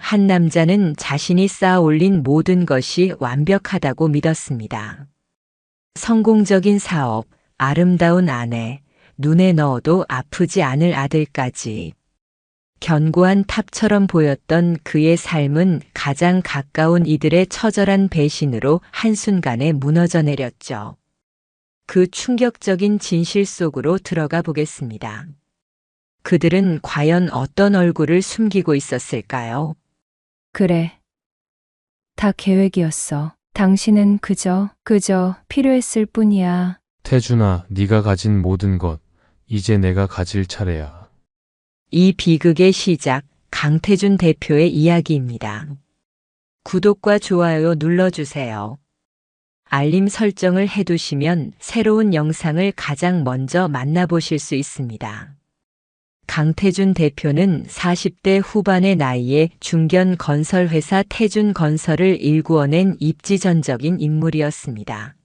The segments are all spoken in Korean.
한 남자는 자신이 쌓아 올린 모든 것이 완벽하다고 믿었습니다. 성공적인 사업, 아름다운 아내, 눈에 넣어도 아프지 않을 아들까지. 견고한 탑처럼 보였던 그의 삶은 가장 가까운 이들의 처절한 배신으로 한순간에 무너져 내렸죠. 그 충격적인 진실 속으로 들어가 보겠습니다. 그들은 과연 어떤 얼굴을 숨기고 있었을까요? 그래. 다 계획이었어. 당신은 그저 필요했을 뿐이야. 태준아, 네가 가진 모든 것, 이제 내가 가질 차례야. 이 비극의 시작, 강태준 대표의 이야기입니다. 구독과 좋아요 눌러주세요. 알림 설정을 해두시면 새로운 영상을 가장 먼저 만나보실 수 있습니다. 강태준 대표는 40대 후반의 나이에 중견 건설회사 태준건설을 일구어낸 입지전적인 인물이었습니다.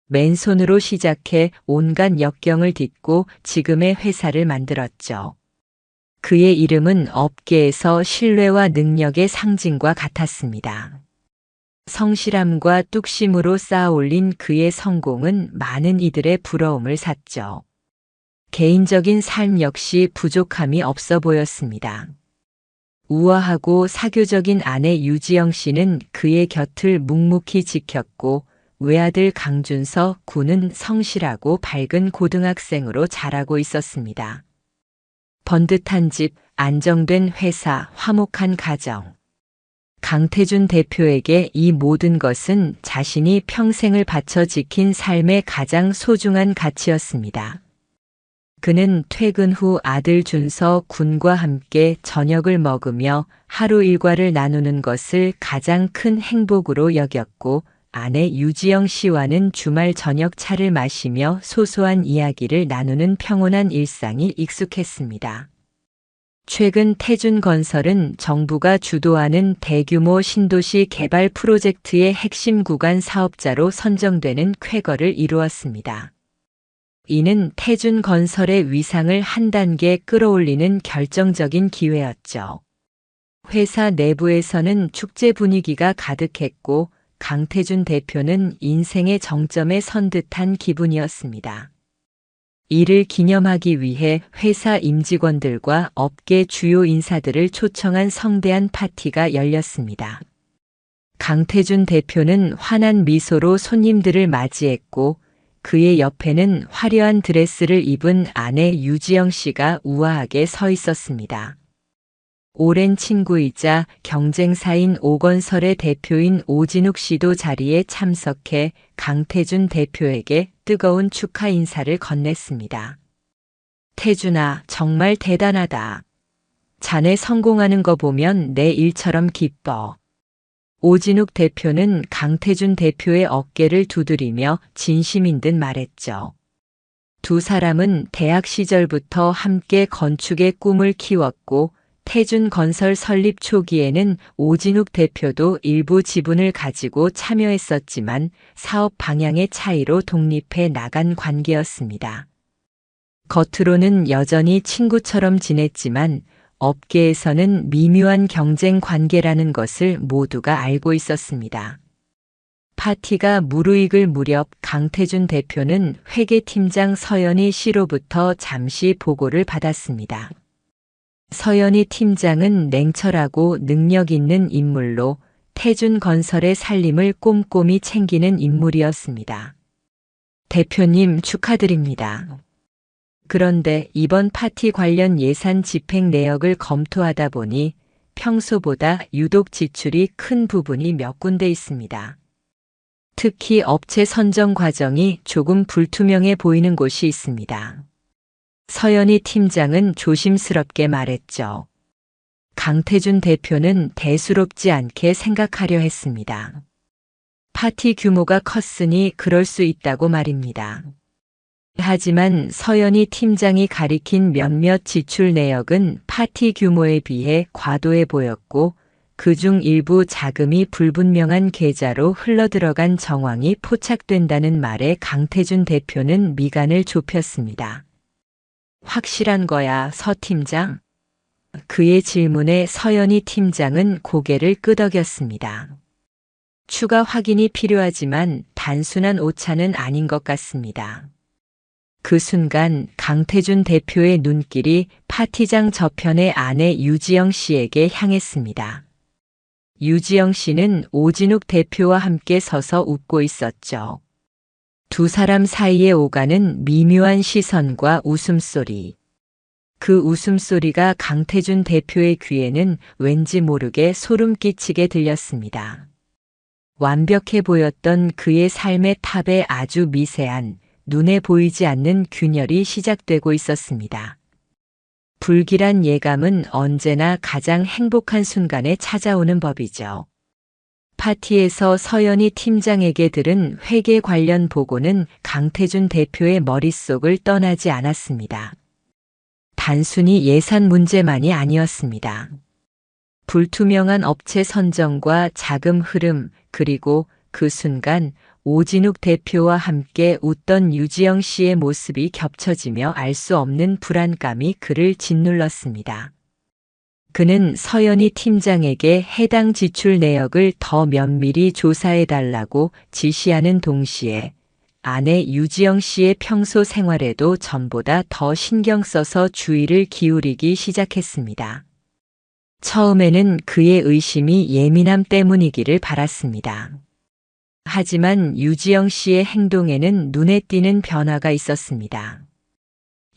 맨손으로 시작해 온갖 역경을 딛고 지금의 회사를 만들었죠. 그의 이름은 업계에서 신뢰와 능력의 상징과 같았습니다. 성실함과 뚝심으로 쌓아올린 그의 성공은 많은 이들의 부러움을 샀죠. 개인적인 삶 역시 부족함이 없어 보였습니다. 우아하고 사교적인 아내 유지영 씨는 그의 곁을 묵묵히 지켰고 외아들 강준서 군은 성실하고 밝은 고등학생으로 자라고 있었습니다. 번듯한 집, 안정된 회사, 화목한 가정. 강태준 대표에게 이 모든 것은 자신이 평생을 바쳐 지킨 삶의 가장 소중한 가치였습니다. 그는 퇴근 후 아들 준서 군과 함께 저녁을 먹으며 하루 일과를 나누는 것을 가장 큰 행복으로 여겼고 아내 유지영 씨와는 주말 저녁 차를 마시며 소소한 이야기를 나누는 평온한 일상이 익숙했습니다. 최근 태준건설은 정부가 주도하는 대규모 신도시 개발 프로젝트의 핵심 구간 사업자로 선정되는 쾌거를 이루었습니다. 이는 태준건설의 위상을 한 단계 끌어올리는 결정적인 기회였죠. 회사 내부에서는 축제 분위기가 가득했고 강태준 대표는 인생의 정점에 선 듯한 기분이었습니다. 이를 기념하기 위해 회사 임직원들과 업계 주요 인사들을 초청한 성대한 파티가 열렸습니다. 강태준 대표는 환한 미소로 손님들을 맞이했고 그의 옆에는 화려한 드레스를 입은 아내 유지영 씨가 우아하게 서 있었습니다. 오랜 친구이자 경쟁사인 오건설의 대표인 오진욱 씨도 자리에 참석해 강태준 대표에게 뜨거운 축하 인사를 건넸습니다. 태준아, 정말 대단하다. 자네 성공하는 거 보면 내 일처럼 기뻐. 오진욱 대표는 강태준 대표의 어깨를 두드리며 진심인 듯 말했죠. 두 사람은 대학 시절부터 함께 건축의 꿈을 키웠고 태준건설 설립 초기에는 오진욱 대표도 일부 지분을 가지고 참여했었지만 사업 방향의 차이로 독립해 나간 관계였습니다. 겉으로는 여전히 친구처럼 지냈지만 업계에서는 미묘한 경쟁 관계라는 것을 모두가 알고 있었습니다. 파티가 무르익을 무렵 강태준 대표는 회계팀장 서연희 씨로부터 잠시 보고를 받았습니다. 서연희 팀장은 냉철하고 능력 있는 인물로 태준건설의 살림을 꼼꼼히 챙기는 인물이었습니다. 대표님 축하드립니다. 그런데 이번 파티 관련 예산 집행 내역을 검토하다 보니 평소보다 유독 지출이 큰 부분이 몇 군데 있습니다. 특히 업체 선정 과정이 조금 불투명해 보이는 곳이 있습니다. 서연희 팀장은 조심스럽게 말했죠. 강태준 대표는 대수롭지 않게 생각하려 했습니다. 파티 규모가 컸으니 그럴 수 있다고 말입니다. 하지만 서연희 팀장이 가리킨 몇몇 지출 내역은 파티 규모에 비해 과도해 보였고 그중 일부 자금이 불분명한 계좌로 흘러들어간 정황이 포착된다는 말에 강태준 대표는 미간을 좁혔습니다. 확실한 거야, 서 팀장? 그의 질문에 서연희 팀장은 고개를 끄덕였습니다. 추가 확인이 필요하지만 단순한 오차는 아닌 것 같습니다. 그 순간 강태준 대표의 눈길이 파티장 저편의 아내 유지영 씨에게 향했습니다. 유지영 씨는 오진욱 대표와 함께 서서 웃고 있었죠. 두 사람 사이에 오가는 미묘한 시선과 웃음소리. 그 웃음소리가 강태준 대표의 귀에는 왠지 모르게 소름 끼치게 들렸습니다. 완벽해 보였던 그의 삶의 탑에 아주 미세한, 눈에 보이지 않는 균열이 시작되고 있었습니다. 불길한 예감은 언제나 가장 행복한 순간에 찾아오는 법이죠. 파티에서 서연희 팀장에게 들은 회계 관련 보고는 강태준 대표의 머릿속을 떠나지 않았습니다. 단순히 예산 문제만이 아니었습니다. 불투명한 업체 선정과 자금 흐름, 그리고 그 순간 오진욱 대표와 함께 웃던 유지영 씨의 모습이 겹쳐지며 알 수 없는 불안감이 그를 짓눌렀습니다. 그는 서연희 팀장에게 해당 지출 내역을 더 면밀히 조사해달라고 지시하는 동시에 아내 유지영 씨의 평소 생활에도 전보다 더 신경 써서 주의를 기울이기 시작했습니다. 처음에는 그의 의심이 예민함 때문이기를 바랐습니다. 하지만 유지영 씨의 행동에는 눈에 띄는 변화가 있었습니다.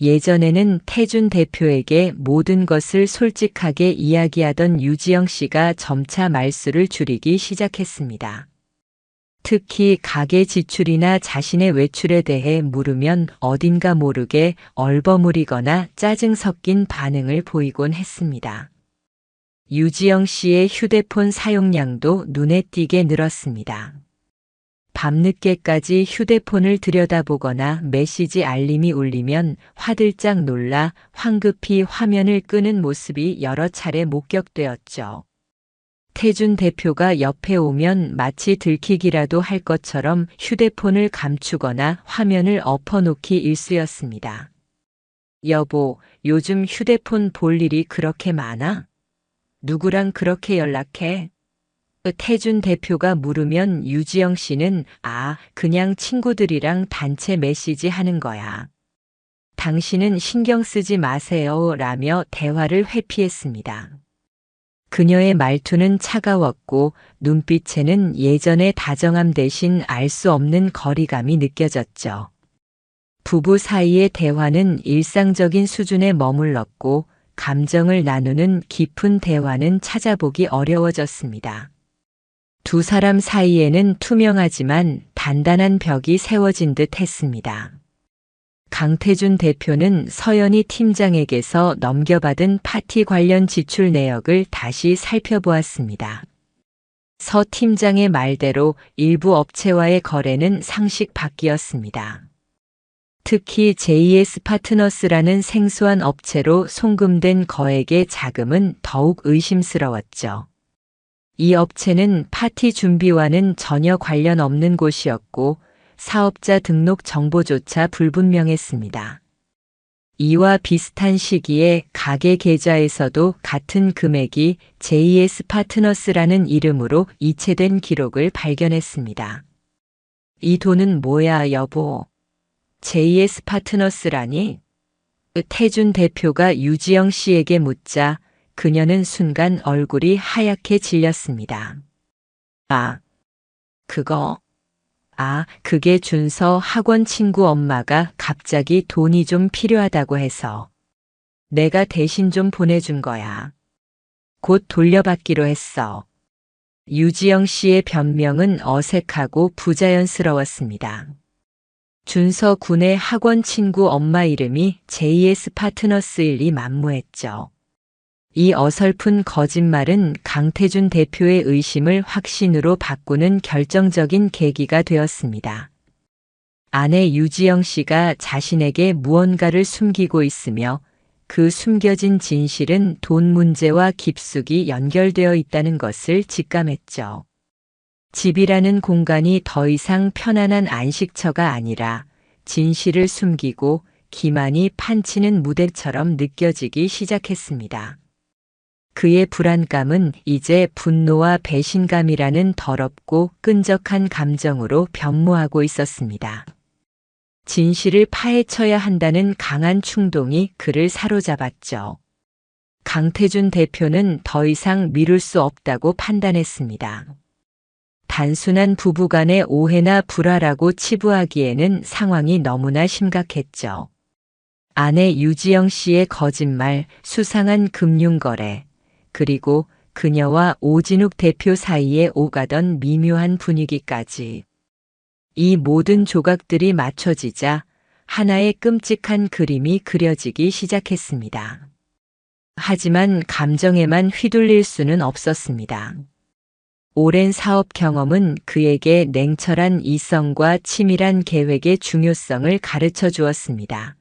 예전에는 태준 대표에게 모든 것을 솔직하게 이야기하던 유지영 씨가 점차 말수를 줄이기 시작했습니다. 특히 가계 지출이나 자신의 외출에 대해 물으면 어딘가 모르게 얼버무리거나 짜증 섞인 반응을 보이곤 했습니다. 유지영 씨의 휴대폰 사용량도 눈에 띄게 늘었습니다. 밤늦게까지 휴대폰을 들여다보거나 메시지 알림이 울리면 화들짝 놀라 황급히 화면을 끄는 모습이 여러 차례 목격되었죠. 태준 대표가 옆에 오면 마치 들키기라도 할 것처럼 휴대폰을 감추거나 화면을 엎어놓기 일쑤였습니다. 여보, 요즘 휴대폰 볼 일이 그렇게 많아? 누구랑 그렇게 연락해? 태준 대표가 물으면 유지영 씨는 그냥 친구들이랑 단체 메시지 하는 거야. 당신은 신경 쓰지 마세요 라며 대화를 회피했습니다. 그녀의 말투는 차가웠고 눈빛에는 예전의 다정함 대신 알 수 없는 거리감이 느껴졌죠. 부부 사이의 대화는 일상적인 수준에 머물렀고 감정을 나누는 깊은 대화는 찾아보기 어려워졌습니다. 두 사람 사이에는 투명하지만 단단한 벽이 세워진 듯 했습니다. 강태준 대표는 서연희 팀장에게서 넘겨받은 파티 관련 지출 내역을 다시 살펴보았습니다. 서 팀장의 말대로 일부 업체와의 거래는 상식 밖이었습니다. 특히 JS 파트너스라는 생소한 업체로 송금된 거액의 자금은 더욱 의심스러웠죠. 이 업체는 파티 준비와는 전혀 관련 없는 곳이었고 사업자 등록 정보조차 불분명했습니다. 이와 비슷한 시기에 가계 계좌에서도 같은 금액이 JS 파트너스라는 이름으로 이체된 기록을 발견했습니다. 이 돈은 뭐야, 여보? JS 파트너스라니? 태준 대표가 유지영 씨에게 묻자 그녀는 순간 얼굴이 하얗게 질렸습니다. 그게 준서 학원 친구 엄마가 갑자기 돈이 좀 필요하다고 해서 내가 대신 좀 보내준 거야. 곧 돌려받기로 했어. 유지영 씨의 변명은 어색하고 부자연스러웠습니다. 준서 군의 학원 친구 엄마 이름이 JS 파트너스일이 만무했죠. 이 어설픈 거짓말은 강태준 대표의 의심을 확신으로 바꾸는 결정적인 계기가 되었습니다. 아내 유지영 씨가 자신에게 무언가를 숨기고 있으며 그 숨겨진 진실은 돈 문제와 깊숙이 연결되어 있다는 것을 직감했죠. 집이라는 공간이 더 이상 편안한 안식처가 아니라 진실을 숨기고 기만이 판치는 무대처럼 느껴지기 시작했습니다. 그의 불안감은 이제 분노와 배신감이라는 더럽고 끈적한 감정으로 변모하고 있었습니다. 진실을 파헤쳐야 한다는 강한 충동이 그를 사로잡았죠. 강태준 대표는 더 이상 미룰 수 없다고 판단했습니다. 단순한 부부간의 오해나 불화라고 치부하기에는 상황이 너무나 심각했죠. 아내 유지영 씨의 거짓말, 수상한 금융거래, 그리고 그녀와 오진욱 대표 사이에 오가던 미묘한 분위기까지. 이 모든 조각들이 맞춰지자 하나의 끔찍한 그림이 그려지기 시작했습니다. 하지만 감정에만 휘둘릴 수는 없었습니다. 오랜 사업 경험은 그에게 냉철한 이성과 치밀한 계획의 중요성을 가르쳐 주었습니다.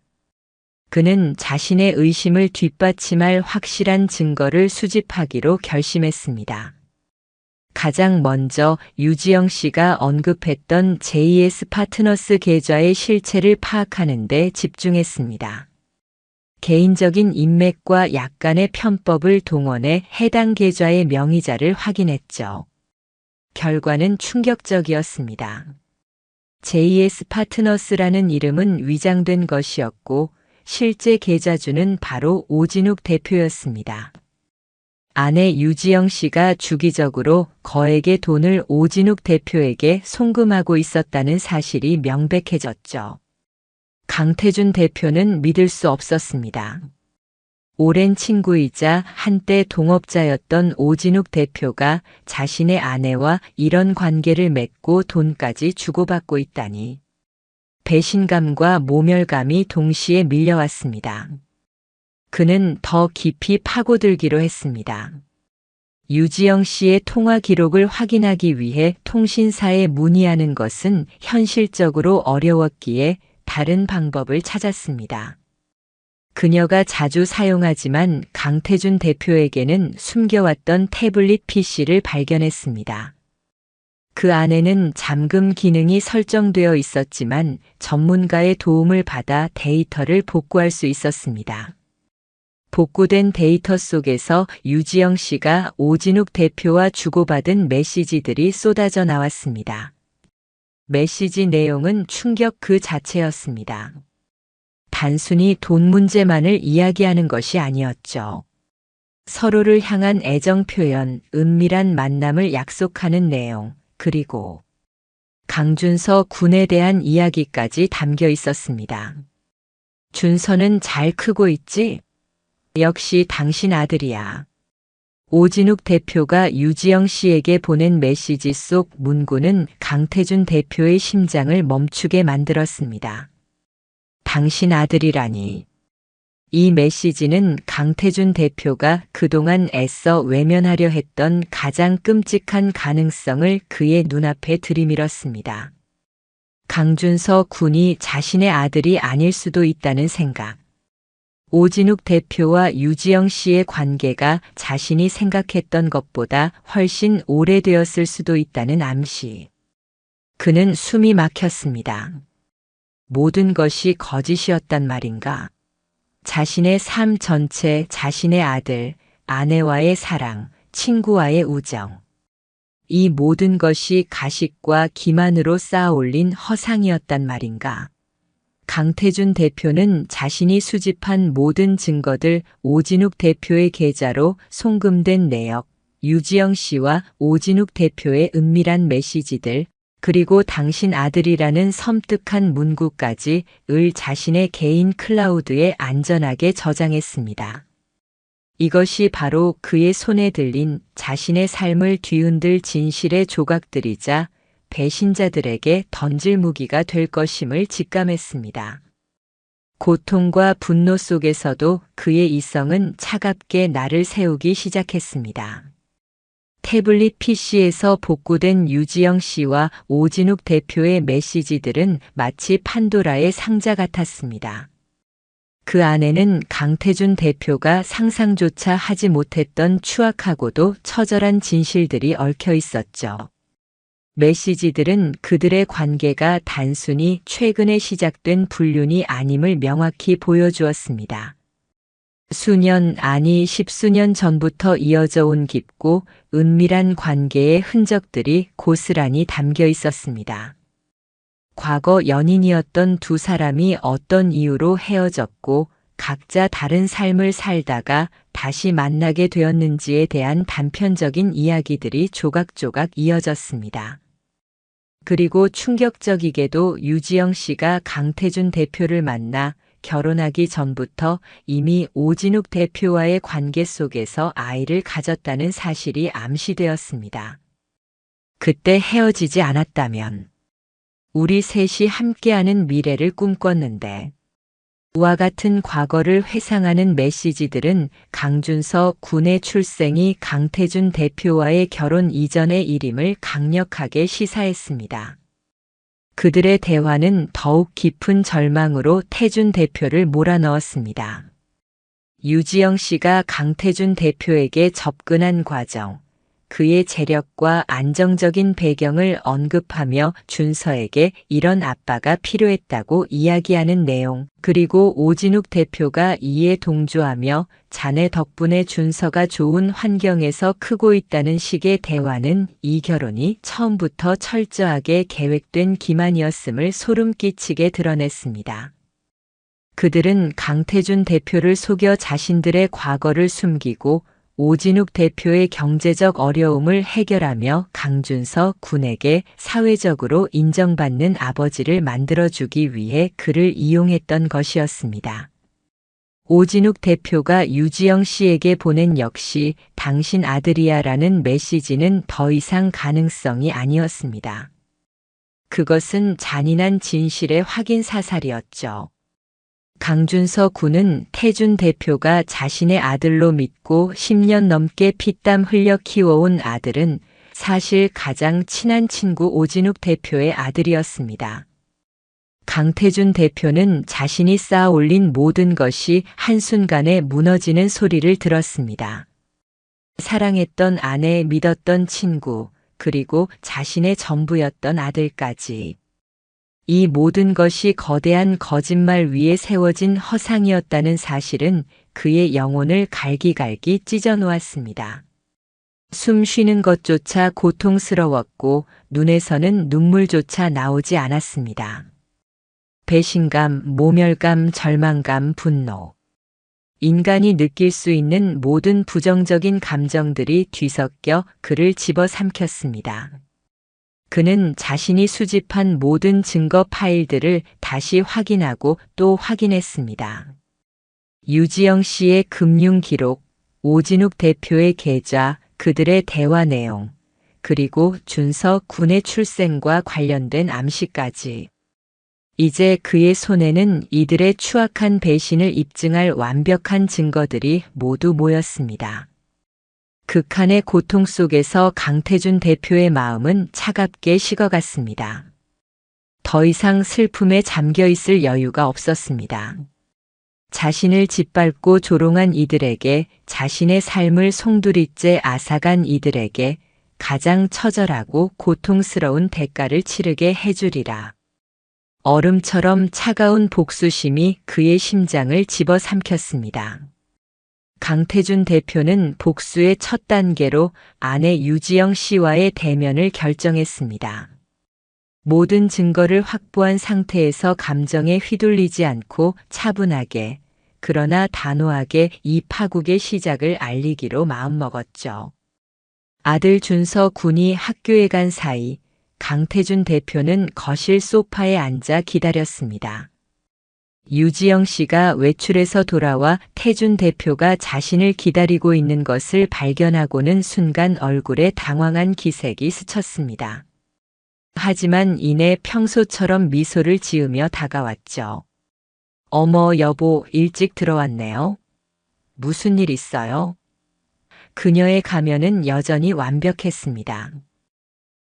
그는 자신의 의심을 뒷받침할 확실한 증거를 수집하기로 결심했습니다. 가장 먼저 유지영 씨가 언급했던 JS 파트너스 계좌의 실체를 파악하는 데 집중했습니다. 개인적인 인맥과 약간의 편법을 동원해 해당 계좌의 명의자를 확인했죠. 결과는 충격적이었습니다. JS 파트너스라는 이름은 위장된 것이었고 실제 계좌주는 바로 오진욱 대표였습니다. 아내 유지영 씨가 주기적으로 거액의 돈을 오진욱 대표에게 송금하고 있었다는 사실이 명백해졌죠. 강태준 대표는 믿을 수 없었습니다. 오랜 친구이자 한때 동업자였던 오진욱 대표가 자신의 아내와 이런 관계를 맺고 돈까지 주고받고 있다니. 배신감과 모멸감이 동시에 밀려왔습니다. 그는 더 깊이 파고들기로 했습니다. 유지영 씨의 통화 기록을 확인하기 위해 통신사에 문의하는 것은 현실적으로 어려웠기에 다른 방법을 찾았습니다. 그녀가 자주 사용하지만 강태준 대표에게는 숨겨왔던 태블릿 PC를 발견했습니다. 그 안에는 잠금 기능이 설정되어 있었지만 전문가의 도움을 받아 데이터를 복구할 수 있었습니다. 복구된 데이터 속에서 유지영 씨가 오진욱 대표와 주고받은 메시지들이 쏟아져 나왔습니다. 메시지 내용은 충격 그 자체였습니다. 단순히 돈 문제만을 이야기하는 것이 아니었죠. 서로를 향한 애정 표현, 은밀한 만남을 약속하는 내용, 그리고 강준서 군에 대한 이야기까지 담겨 있었습니다. 준서는 잘 크고 있지? 역시 당신 아들이야. 오진욱 대표가 유지영 씨에게 보낸 메시지 속 문구는 강태준 대표의 심장을 멈추게 만들었습니다. 당신 아들이라니. 이 메시지는 강태준 대표가 그동안 애써 외면하려 했던 가장 끔찍한 가능성을 그의 눈앞에 들이밀었습니다. 강준서 군이 자신의 아들이 아닐 수도 있다는 생각. 오진욱 대표와 유지영 씨의 관계가 자신이 생각했던 것보다 훨씬 오래되었을 수도 있다는 암시. 그는 숨이 막혔습니다. 모든 것이 거짓이었단 말인가? 자신의 삶 전체, 자신의 아들, 아내와의 사랑, 친구와의 우정. 이 모든 것이 가식과 기만으로 쌓아올린 허상이었단 말인가? 강태준 대표는 자신이 수집한 모든 증거들 오진욱 대표의 계좌로 송금된 내역, 유지영 씨와 오진욱 대표의 은밀한 메시지들, 그리고 당신 아들이라는 섬뜩한 문구까지 을 자신의 개인 클라우드에 안전하게 저장했습니다. 이것이 바로 그의 손에 들린 자신의 삶을 뒤흔들 진실의 조각들이자 배신자들에게 던질 무기가 될 것임을 직감했습니다. 고통과 분노 속에서도 그의 이성은 차갑게 날을 세우기 시작했습니다. 태블릿 PC에서 복구된 유지영 씨와 오진욱 대표의 메시지들은 마치 판도라의 상자 같았습니다. 그 안에는 강태준 대표가 상상조차 하지 못했던 추악하고도 처절한 진실들이 얽혀 있었죠. 메시지들은 그들의 관계가 단순히 최근에 시작된 불륜이 아님을 명확히 보여주었습니다. 수년 아니 십수년 전부터 이어져 온 깊고 은밀한 관계의 흔적들이 고스란히 담겨 있었습니다. 과거 연인이었던 두 사람이 어떤 이유로 헤어졌고 각자 다른 삶을 살다가 다시 만나게 되었는지에 대한 단편적인 이야기들이 조각조각 이어졌습니다. 그리고 충격적이게도 유지영 씨가 강태준 대표를 만나 결혼하기 전부터 이미 오진욱 대표와의 관계 속에서 아이를 가졌다는 사실이 암시되었습니다. 그때 헤어지지 않았다면 우리 셋이 함께하는 미래를 꿈꿨는데 이와 같은 과거를 회상하는 메시지들은 강준서 군의 출생이 강태준 대표와의 결혼 이전의 일임을 강력하게 시사했습니다. 그들의 대화는 더욱 깊은 절망으로 태준 대표를 몰아넣었습니다. 유지영 씨가 강태준 대표에게 접근한 과정, 그의 재력과 안정적인 배경을 언급하며 준서에게 이런 아빠가 필요했다고 이야기하는 내용, 그리고 오진욱 대표가 이에 동조하며 자네 덕분에 준서가 좋은 환경에서 크고 있다는 식의 대화는 이 결혼이 처음부터 철저하게 계획된 기만이었음을 소름 끼치게 드러냈습니다. 그들은 강태준 대표를 속여 자신들의 과거를 숨기고 오진욱 대표의 경제적 어려움을 해결하며 강준서 군에게 사회적으로 인정받는 아버지를 만들어주기 위해 그를 이용했던 것이었습니다. 오진욱 대표가 유지영 씨에게 보낸 역시 당신 아들이야라는 메시지는 더 이상 가능성이 아니었습니다. 그것은 잔인한 진실의 확인 사살이었죠. 강준서 군은 태준 대표가 자신의 아들로 믿고 10년 넘게 피땀 흘려 키워온 아들은 사실 가장 친한 친구 오진욱 대표의 아들이었습니다. 강태준 대표는 자신이 쌓아 올린 모든 것이 한순간에 무너지는 소리를 들었습니다. 사랑했던 아내, 믿었던 친구, 그리고 자신의 전부였던 아들까지. 이 모든 것이 거대한 거짓말 위에 세워진 허상이었다는 사실은 그의 영혼을 갈기갈기 찢어놓았습니다. 숨 쉬는 것조차 고통스러웠고 눈에서는 눈물조차 나오지 않았습니다. 배신감, 모멸감, 절망감, 분노. 인간이 느낄 수 있는 모든 부정적인 감정들이 뒤섞여 그를 집어삼켰습니다. 그는 자신이 수집한 모든 증거 파일들을 다시 확인하고 또 확인했습니다. 유지영 씨의 금융 기록, 오진욱 대표의 계좌, 그들의 대화 내용, 그리고 준서 군의 출생과 관련된 암시까지. 이제 그의 손에는 이들의 추악한 배신을 입증할 완벽한 증거들이 모두 모였습니다. 극한의 고통 속에서 강태준 대표의 마음은 차갑게 식어갔습니다. 더 이상 슬픔에 잠겨 있을 여유가 없었습니다. 자신을 짓밟고 조롱한 이들에게, 자신의 삶을 송두리째 앗아간 이들에게 가장 처절하고 고통스러운 대가를 치르게 해주리라. 얼음처럼 차가운 복수심이 그의 심장을 집어삼켰습니다. 강태준 대표는 복수의 첫 단계로 아내 유지영 씨와의 대면을 결정했습니다. 모든 증거를 확보한 상태에서 감정에 휘둘리지 않고 차분하게, 그러나 단호하게 이 파국의 시작을 알리기로 마음먹었죠. 아들 준서 군이 학교에 간 사이 강태준 대표는 거실 소파에 앉아 기다렸습니다. 유지영 씨가 외출해서 돌아와 태준 대표가 자신을 기다리고 있는 것을 발견하고는 순간 얼굴에 당황한 기색이 스쳤습니다. 하지만 이내 평소처럼 미소를 지으며 다가왔죠. 어머, 여보, 일찍 들어왔네요. 무슨 일 있어요? 그녀의 가면은 여전히 완벽했습니다.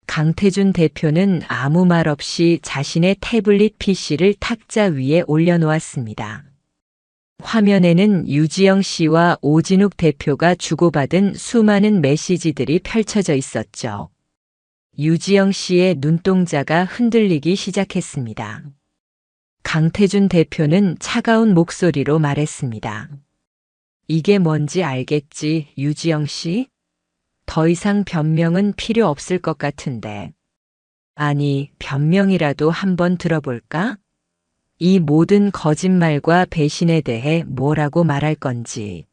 강태준 대표는 아무 말 없이 자신의 태블릿 PC를 탁자 위에 올려놓았습니다. 화면에는 유지영 씨와 오진욱 대표가 주고받은 수많은 메시지들이 펼쳐져 있었죠. 유지영 씨의 눈동자가 흔들리기 시작했습니다. 강태준 대표는 차가운 목소리로 말했습니다. 이게 뭔지 알겠지, 유지영 씨? 더 이상 변명은 필요 없을 것 같은데. 아니, 변명이라도 한번 들어볼까? 이 모든 거짓말과 배신에 대해 뭐라고 말할 건지.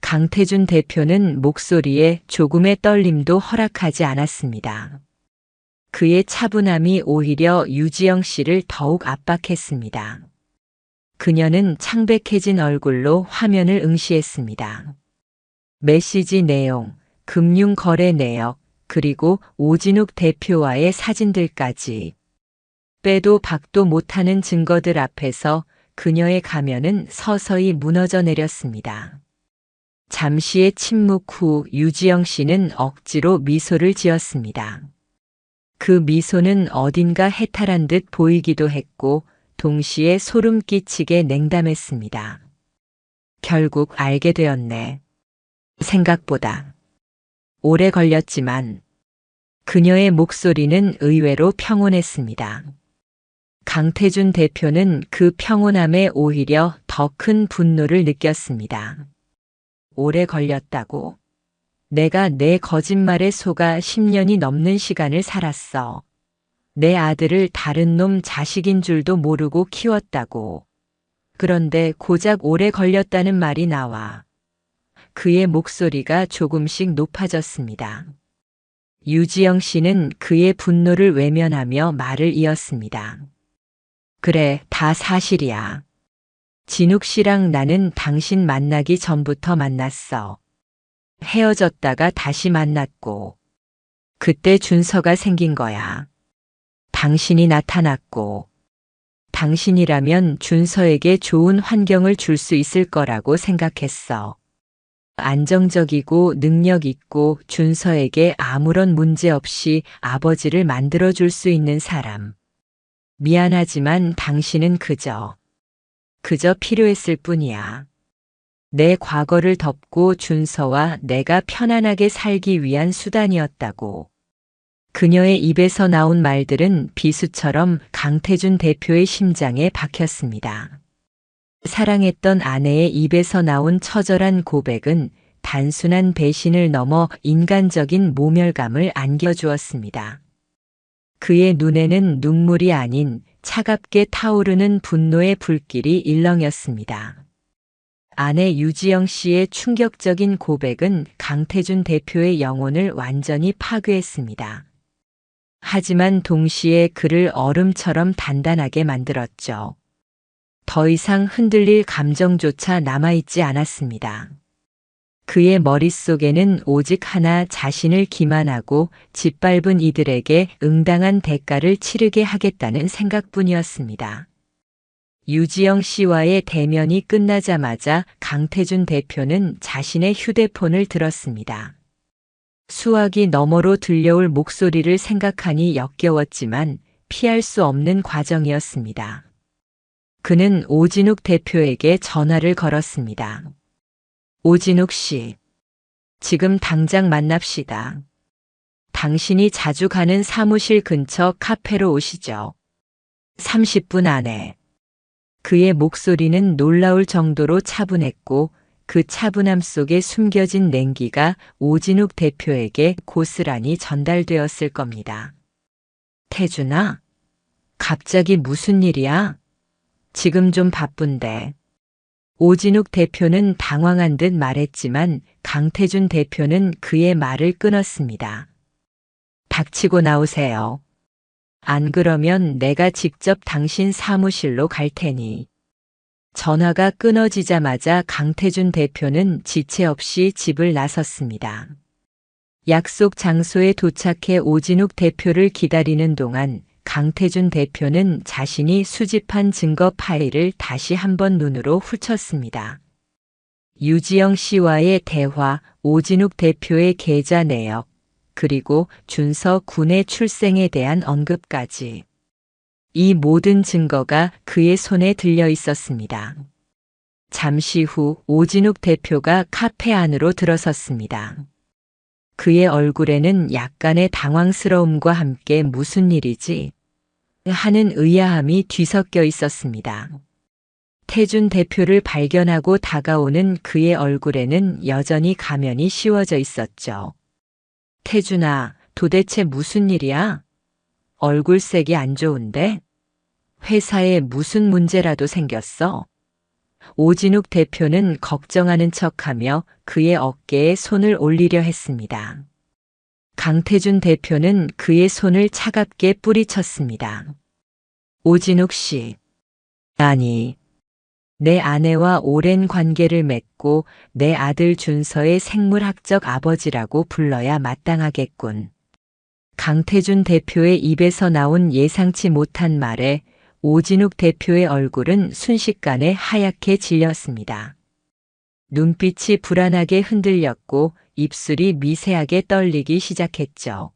강태준 대표는 목소리에 조금의 떨림도 허락하지 않았습니다. 그의 차분함이 오히려 유지영 씨를 더욱 압박했습니다. 그녀는 창백해진 얼굴로 화면을 응시했습니다. 메시지 내용, 금융거래 내역, 그리고 오진욱 대표와의 사진들까지. 빼도 박도 못하는 증거들 앞에서 그녀의 가면은 서서히 무너져 내렸습니다. 잠시의 침묵 후 유지영 씨는 억지로 미소를 지었습니다. 그 미소는 어딘가 해탈한 듯 보이기도 했고 동시에 소름 끼치게 냉담했습니다. 결국 알게 되었네. 생각보다 오래 걸렸지만 그녀의 목소리는 의외로 평온했습니다. 강태준 대표는 그 평온함에 오히려 더 큰 분노를 느꼈습니다. 오래 걸렸다고? 내가 내 거짓말에 속아 10년이 넘는 시간을 살았어. 내 아들을 다른 놈 자식인 줄도 모르고 키웠다고. 그런데 고작 오래 걸렸다는 말이 나와. 그의 목소리가 조금씩 높아졌습니다. 유지영 씨는 그의 분노를 외면하며 말을 이었습니다. 그래, 다 사실이야. 진욱 씨랑 나는 당신 만나기 전부터 만났어. 헤어졌다가 다시 만났고. 그때 준서가 생긴 거야. 당신이 나타났고. 당신이라면 준서에게 좋은 환경을 줄 수 있을 거라고 생각했어. 안정적이고 능력 있고 준서에게 아무런 문제 없이 아버지를 만들어줄 수 있는 사람. 미안하지만 당신은 그저 필요했을 뿐이야. 내 과거를 덮고 준서와 내가 편안하게 살기 위한 수단이었다고. 그녀의 입에서 나온 말들은 비수처럼 강태준 대표의 심장에 박혔습니다. 사랑했던 아내의 입에서 나온 처절한 고백은 단순한 배신을 넘어 인간적인 모멸감을 안겨주었습니다. 그의 눈에는 눈물이 아닌 차갑게 타오르는 분노의 불길이 일렁였습니다. 아내 유지영 씨의 충격적인 고백은 강태준 대표의 영혼을 완전히 파괴했습니다. 하지만 동시에 그를 얼음처럼 단단하게 만들었죠. 더 이상 흔들릴 감정조차 남아있지 않았습니다. 그의 머릿속에는 오직 하나, 자신을 기만하고 짓밟은 이들에게 응당한 대가를 치르게 하겠다는 생각뿐이었습니다. 유지영 씨와의 대면이 끝나자마자 강태준 대표는 자신의 휴대폰을 들었습니다. 수화기 너머로 들려올 목소리를 생각하니 역겨웠지만 피할 수 없는 과정이었습니다. 그는 오진욱 대표에게 전화를 걸었습니다. 오진욱 씨, 지금 당장 만납시다. 당신이 자주 가는 사무실 근처 카페로 오시죠. 30분 안에. 그의 목소리는 놀라울 정도로 차분했고 그 차분함 속에 숨겨진 냉기가 오진욱 대표에게 고스란히 전달되었을 겁니다. 태준아, 갑자기 무슨 일이야? 지금 좀 바쁜데. 오진욱 대표는 당황한 듯 말했지만 강태준 대표는 그의 말을 끊었습니다. 닥치고 나오세요. 안 그러면 내가 직접 당신 사무실로 갈 테니. 전화가 끊어지자마자 강태준 대표는 지체 없이 집을 나섰습니다. 약속 장소에 도착해 오진욱 대표를 기다리는 동안 강태준 대표는 자신이 수집한 증거 파일을 다시 한번 눈으로 훑었습니다. 유지영 씨와의 대화, 오진욱 대표의 계좌 내역, 그리고 준서 군의 출생에 대한 언급까지. 이 모든 증거가 그의 손에 들려 있었습니다. 잠시 후 오진욱 대표가 카페 안으로 들어섰습니다. 그의 얼굴에는 약간의 당황스러움과 함께 무슨 일이지? 하는 의아함이 뒤섞여 있었습니다. 태준 대표를 발견하고 다가오는 그의 얼굴에는 여전히 가면이 씌워져 있었죠. 태준아, 도대체 무슨 일이야? 얼굴색이 안 좋은데? 회사에 무슨 문제라도 생겼어? 오진욱 대표는 걱정하는 척하며 그의 어깨에 손을 올리려 했습니다. 강태준 대표는 그의 손을 차갑게 뿌리쳤습니다. 오진욱 씨, 아니, 내 아내와 오랜 관계를 맺고 내 아들 준서의 생물학적 아버지라고 불러야 마땅하겠군. 강태준 대표의 입에서 나온 예상치 못한 말에 오진욱 대표의 얼굴은 순식간에 하얗게 질렸습니다. 눈빛이 불안하게 흔들렸고 입술이 미세하게 떨리기 시작했죠.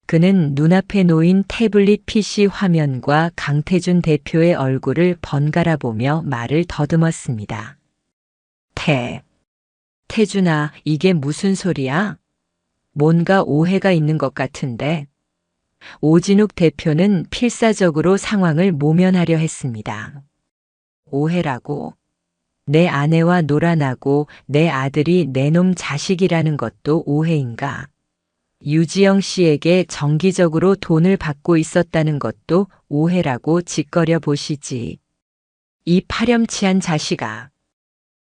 그는 눈앞에 놓인 태블릿 PC 화면과 강태준 대표의 얼굴을 번갈아 보며 말을 더듬었습니다. 태준아, 이게 무슨 소리야? 뭔가 오해가 있는 것 같은데. 오진욱 대표는 필사적으로 상황을 모면하려 했습니다. 오해라고? 내 아내와 놀아나고 내 아들이 내 놈 자식이라는 것도 오해인가? 유지영 씨에게 정기적으로 돈을 받고 있었다는 것도 오해라고 짓거려 보시지. 이 파렴치한 자식아.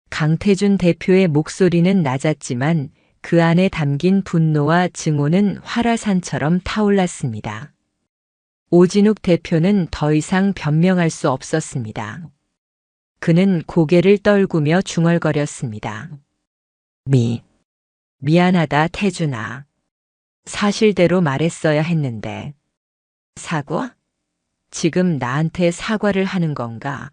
강태준 대표의 목소리는 낮았지만 그 안에 담긴 분노와 증오는 활화산처럼 타올랐습니다. 오진욱 대표는 더 이상 변명할 수 없었습니다. 그는 고개를 떨구며 중얼거렸습니다. 미안하다, 태준아. 사실대로 말했어야 했는데. 사과? 지금 나한테 사과를 하는 건가?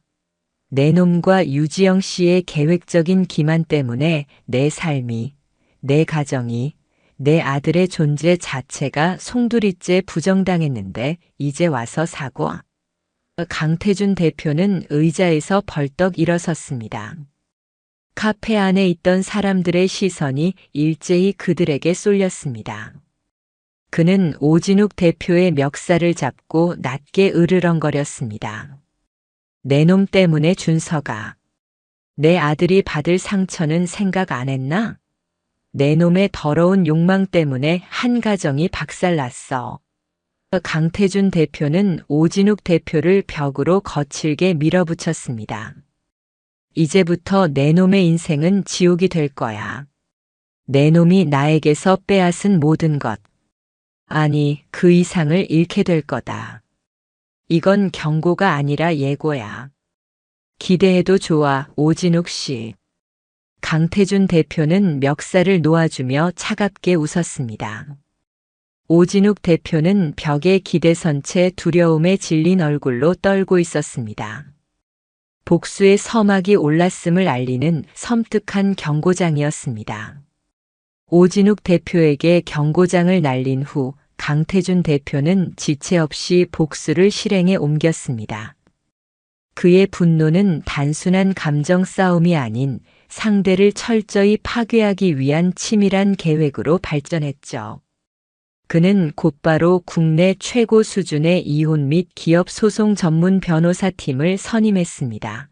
내 놈과 유지영 씨의 계획적인 기만 때문에 내 삶이, 내 가정이, 내 아들의 존재 자체가 송두리째 부정당했는데 이제 와서 사과? 강태준 대표는 의자에서 벌떡 일어섰습니다. 카페 안에 있던 사람들의 시선이 일제히 그들에게 쏠렸습니다. 그는 오진욱 대표의 멱살을 잡고 낮게 으르렁거렸습니다. 내 놈 때문에 준서가. 내 아들이 받을 상처는 생각 안 했나? 내 놈의 더러운 욕망 때문에 한 가정이 박살났어. 강태준 대표는 오진욱 대표를 벽으로 거칠게 밀어붙였습니다. 이제부터 내 놈의 인생은 지옥이 될 거야. 내 놈이 나에게서 빼앗은 모든 것. 아니, 그 이상을 잃게 될 거다. 이건 경고가 아니라 예고야. 기대해도 좋아, 오진욱 씨. 강태준 대표는 멱살을 놓아주며 차갑게 웃었습니다. 오진욱 대표는 벽에 기대선 채 두려움에 질린 얼굴로 떨고 있었습니다. 복수의 서막이 올랐음을 알리는 섬뜩한 경고장이었습니다. 오진욱 대표에게 경고장을 날린 후 강태준 대표는 지체 없이 복수를 실행에 옮겼습니다. 그의 분노는 단순한 감정 싸움이 아닌 상대를 철저히 파괴하기 위한 치밀한 계획으로 발전했죠. 그는 곧바로 국내 최고 수준의 이혼 및 기업 소송 전문 변호사팀을 선임했습니다.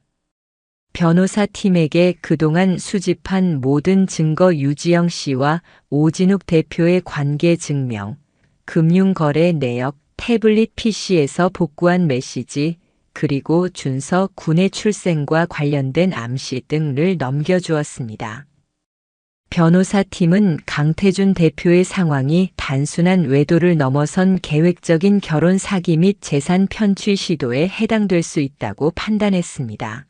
변호사팀에게 그동안 수집한 모든 증거 유지영 씨와 오진욱 대표의 관계 증명, 금융거래 내역, 태블릿 PC에서 복구한 메시지, 그리고 준서 군의 출생과 관련된 암시 등을 넘겨주었습니다. 변호사팀은 강태준 대표의 상황이 단순한 외도를 넘어선 계획적인 결혼 사기 및 재산 편취 시도에 해당될 수 있다고 판단했습니다.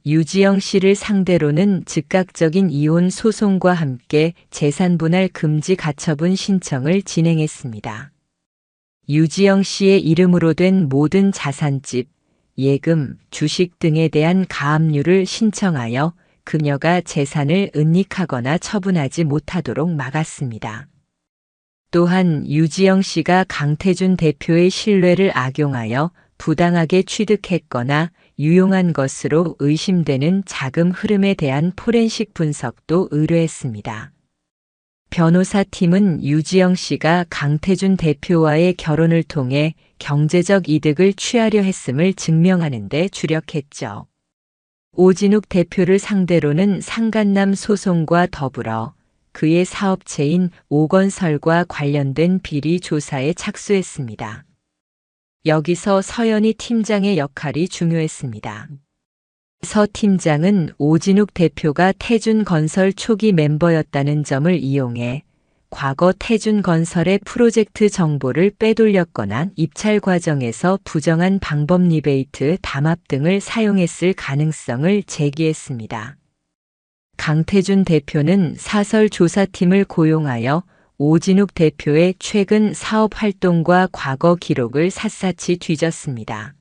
유지영 씨를 상대로는 즉각적인 이혼 소송과 함께 재산 분할 금지 가처분 신청을 진행했습니다. 유지영 씨의 이름으로 된 모든 자산집, 예금, 주식 등에 대한 가압류를 신청하여 그녀가 재산을 은닉하거나 처분하지 못하도록 막았습니다. 또한 유지영 씨가 강태준 대표의 신뢰를 악용하여 부당하게 취득했거나 유용한 것으로 의심되는 자금 흐름에 대한 포렌식 분석도 의뢰했습니다. 변호사팀은 유지영 씨가 강태준 대표와의 결혼을 통해 경제적 이득을 취하려 했음을 증명하는 데 주력했죠. 오진욱 대표를 상대로는 상간남 소송과 더불어 그의 사업체인 오건설과 관련된 비리 조사에 착수했습니다. 여기서 서연희 팀장의 역할이 중요했습니다. 서 팀장은 오진욱 대표가 태준건설 초기 멤버였다는 점을 이용해 과거 태준건설의 프로젝트 정보를 빼돌렸거나 입찰 과정에서 부정한 방법 리베이트, 담합 등을 사용했을 가능성을 제기했습니다. 강태준 대표는 사설 조사팀을 고용하여 오진욱 대표의 최근 사업 활동과 과거 기록을 샅샅이 뒤졌습니다.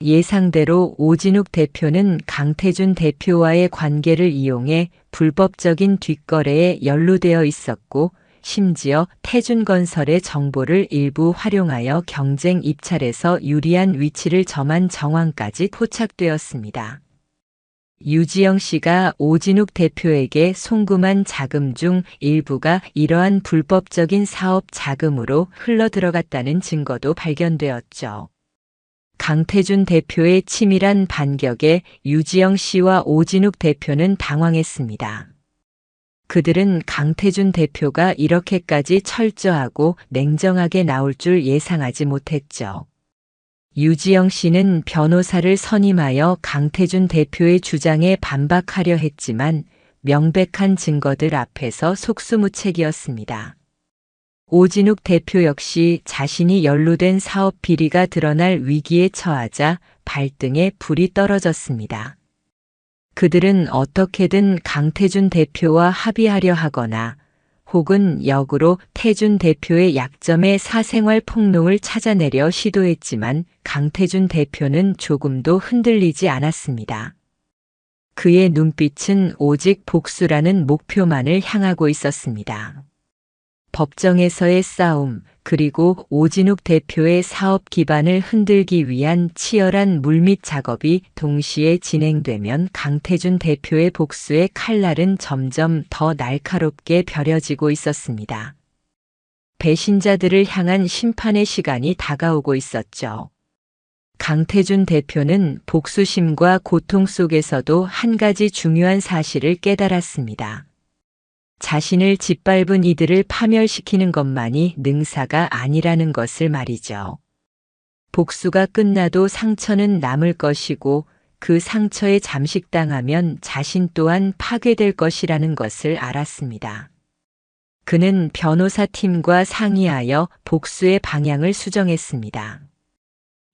예상대로 오진욱 대표는 강태준 대표와의 관계를 이용해 불법적인 뒷거래에 연루되어 있었고, 심지어 태준건설의 정보를 일부 활용하여 경쟁 입찰에서 유리한 위치를 점한 정황까지 포착되었습니다. 유지영 씨가 오진욱 대표에게 송금한 자금 중 일부가 이러한 불법적인 사업 자금으로 흘러들어갔다는 증거도 발견되었죠. 강태준 대표의 치밀한 반격에 유지영 씨와 오진욱 대표는 당황했습니다. 그들은 강태준 대표가 이렇게까지 철저하고 냉정하게 나올 줄 예상하지 못했죠. 유지영 씨는 변호사를 선임하여 강태준 대표의 주장에 반박하려 했지만 명백한 증거들 앞에서 속수무책이었습니다. 오진욱 대표 역시 자신이 연루된 사업 비리가 드러날 위기에 처하자 발등에 불이 떨어졌습니다. 그들은 어떻게든 강태준 대표와 합의하려 하거나 혹은 역으로 태준 대표의 약점의 사생활 폭로를 찾아내려 시도했지만 강태준 대표는 조금도 흔들리지 않았습니다. 그의 눈빛은 오직 복수라는 목표만을 향하고 있었습니다. 법정에서의 싸움, 그리고 오진욱 대표의 사업 기반을 흔들기 위한 치열한 물밑 작업이 동시에 진행되면 강태준 대표의 복수의 칼날은 점점 더 날카롭게 벼려지고 있었습니다. 배신자들을 향한 심판의 시간이 다가오고 있었죠. 강태준 대표는 복수심과 고통 속에서도 한 가지 중요한 사실을 깨달았습니다. 자신을 짓밟은 이들을 파멸시키는 것만이 능사가 아니라는 것을 말이죠. 복수가 끝나도 상처는 남을 것이고 그 상처에 잠식당하면 자신 또한 파괴될 것이라는 것을 알았습니다. 그는 변호사팀과 상의하여 복수의 방향을 수정했습니다.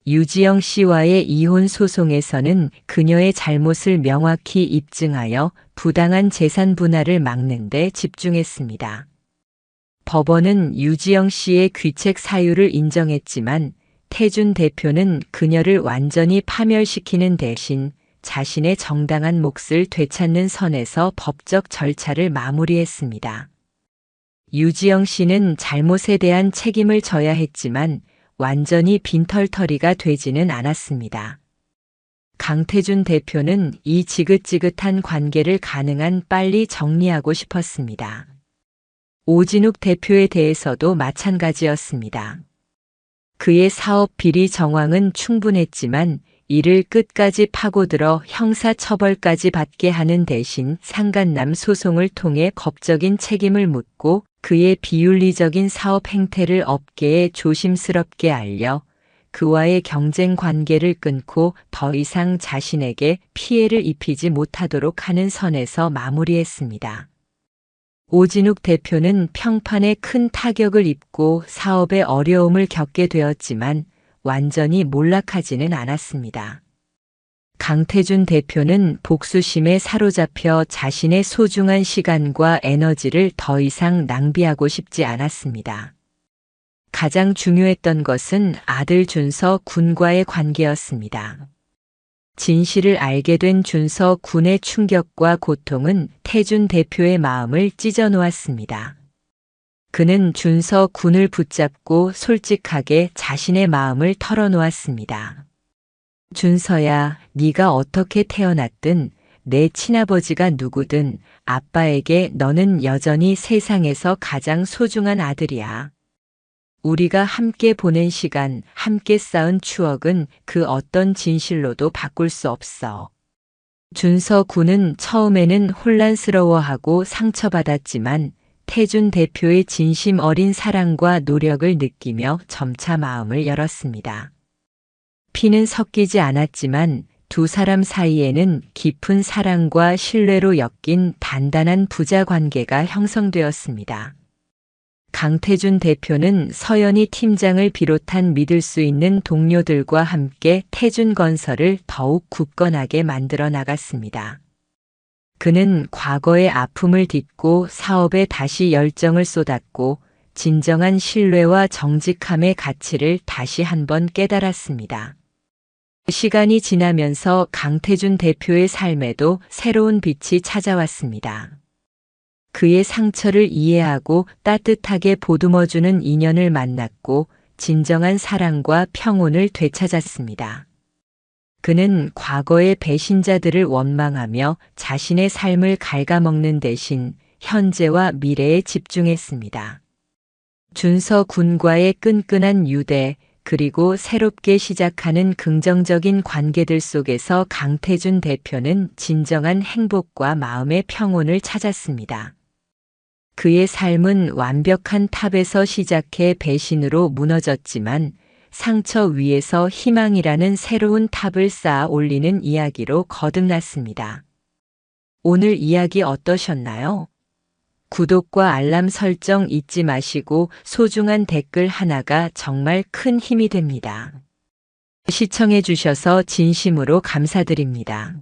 유지영 씨와의 이혼 소송에서는 그녀의 잘못을 명확히 입증하여 부당한 재산 분할을 막는 데 집중했습니다. 법원은 유지영 씨의 귀책 사유를 인정했지만 태준 대표는 그녀를 완전히 파멸시키는 대신 자신의 정당한 몫을 되찾는 선에서 법적 절차를 마무리했습니다. 유지영 씨는 잘못에 대한 책임을 져야 했지만 완전히 빈털터리가 되지는 않았습니다. 강태준 대표는 이 지긋지긋한 관계를 가능한 빨리 정리하고 싶었습니다. 오진욱 대표에 대해서도 마찬가지였습니다. 그의 사업 비리 정황은 충분했지만 이를 끝까지 파고들어 형사처벌까지 받게 하는 대신 상간남 소송을 통해 법적인 책임을 묻고 그의 비윤리적인 사업 행태를 업계에 조심스럽게 알려 그와의 경쟁 관계를 끊고 더 이상 자신에게 피해를 입히지 못하도록 하는 선에서 마무리했습니다. 오진욱 대표는 평판에 큰 타격을 입고 사업에 어려움을 겪게 되었지만 완전히 몰락하지는 않았습니다. 강태준 대표는 복수심에 사로잡혀 자신의 소중한 시간과 에너지를 더 이상 낭비하고 싶지 않았습니다. 가장 중요했던 것은 아들 준서 군과의 관계였습니다. 진실을 알게 된 준서 군의 충격과 고통은 태준 대표의 마음을 찢어 놓았습니다. 그는 준서 군을 붙잡고 솔직하게 자신의 마음을 털어놓았습니다. 준서야, 네가 어떻게 태어났든 내 친아버지가 누구든 아빠에게 너는 여전히 세상에서 가장 소중한 아들이야. 우리가 함께 보낸 시간, 함께 쌓은 추억은 그 어떤 진실로도 바꿀 수 없어. 준서 군은 처음에는 혼란스러워하고 상처받았지만 태준 대표의 진심 어린 사랑과 노력을 느끼며 점차 마음을 열었습니다. 피는 섞이지 않았지만 두 사람 사이에는 깊은 사랑과 신뢰로 엮인 단단한 부자 관계가 형성되었습니다. 강태준 대표는 서연희 팀장을 비롯한 믿을 수 있는 동료들과 함께 태준건설을 더욱 굳건하게 만들어 나갔습니다. 그는 과거의 아픔을 딛고 사업에 다시 열정을 쏟았고 진정한 신뢰와 정직함의 가치를 다시 한번 깨달았습니다. 시간이 지나면서 강태준 대표의 삶에도 새로운 빛이 찾아왔습니다. 그의 상처를 이해하고 따뜻하게 보듬어주는 인연을 만났고 진정한 사랑과 평온을 되찾았습니다. 그는 과거의 배신자들을 원망하며 자신의 삶을 갉아먹는 대신 현재와 미래에 집중했습니다. 준서 군과의 끈끈한 유대, 그리고 새롭게 시작하는 긍정적인 관계들 속에서 강태준 대표는 진정한 행복과 마음의 평온을 찾았습니다. 그의 삶은 완벽한 탑에서 시작해 배신으로 무너졌지만 상처 위에서 희망이라는 새로운 탑을 쌓아 올리는 이야기로 거듭났습니다. 오늘 이야기 어떠셨나요? 구독과 알람 설정 잊지 마시고 소중한 댓글 하나가 정말 큰 힘이 됩니다. 시청해 주셔서 진심으로 감사드립니다.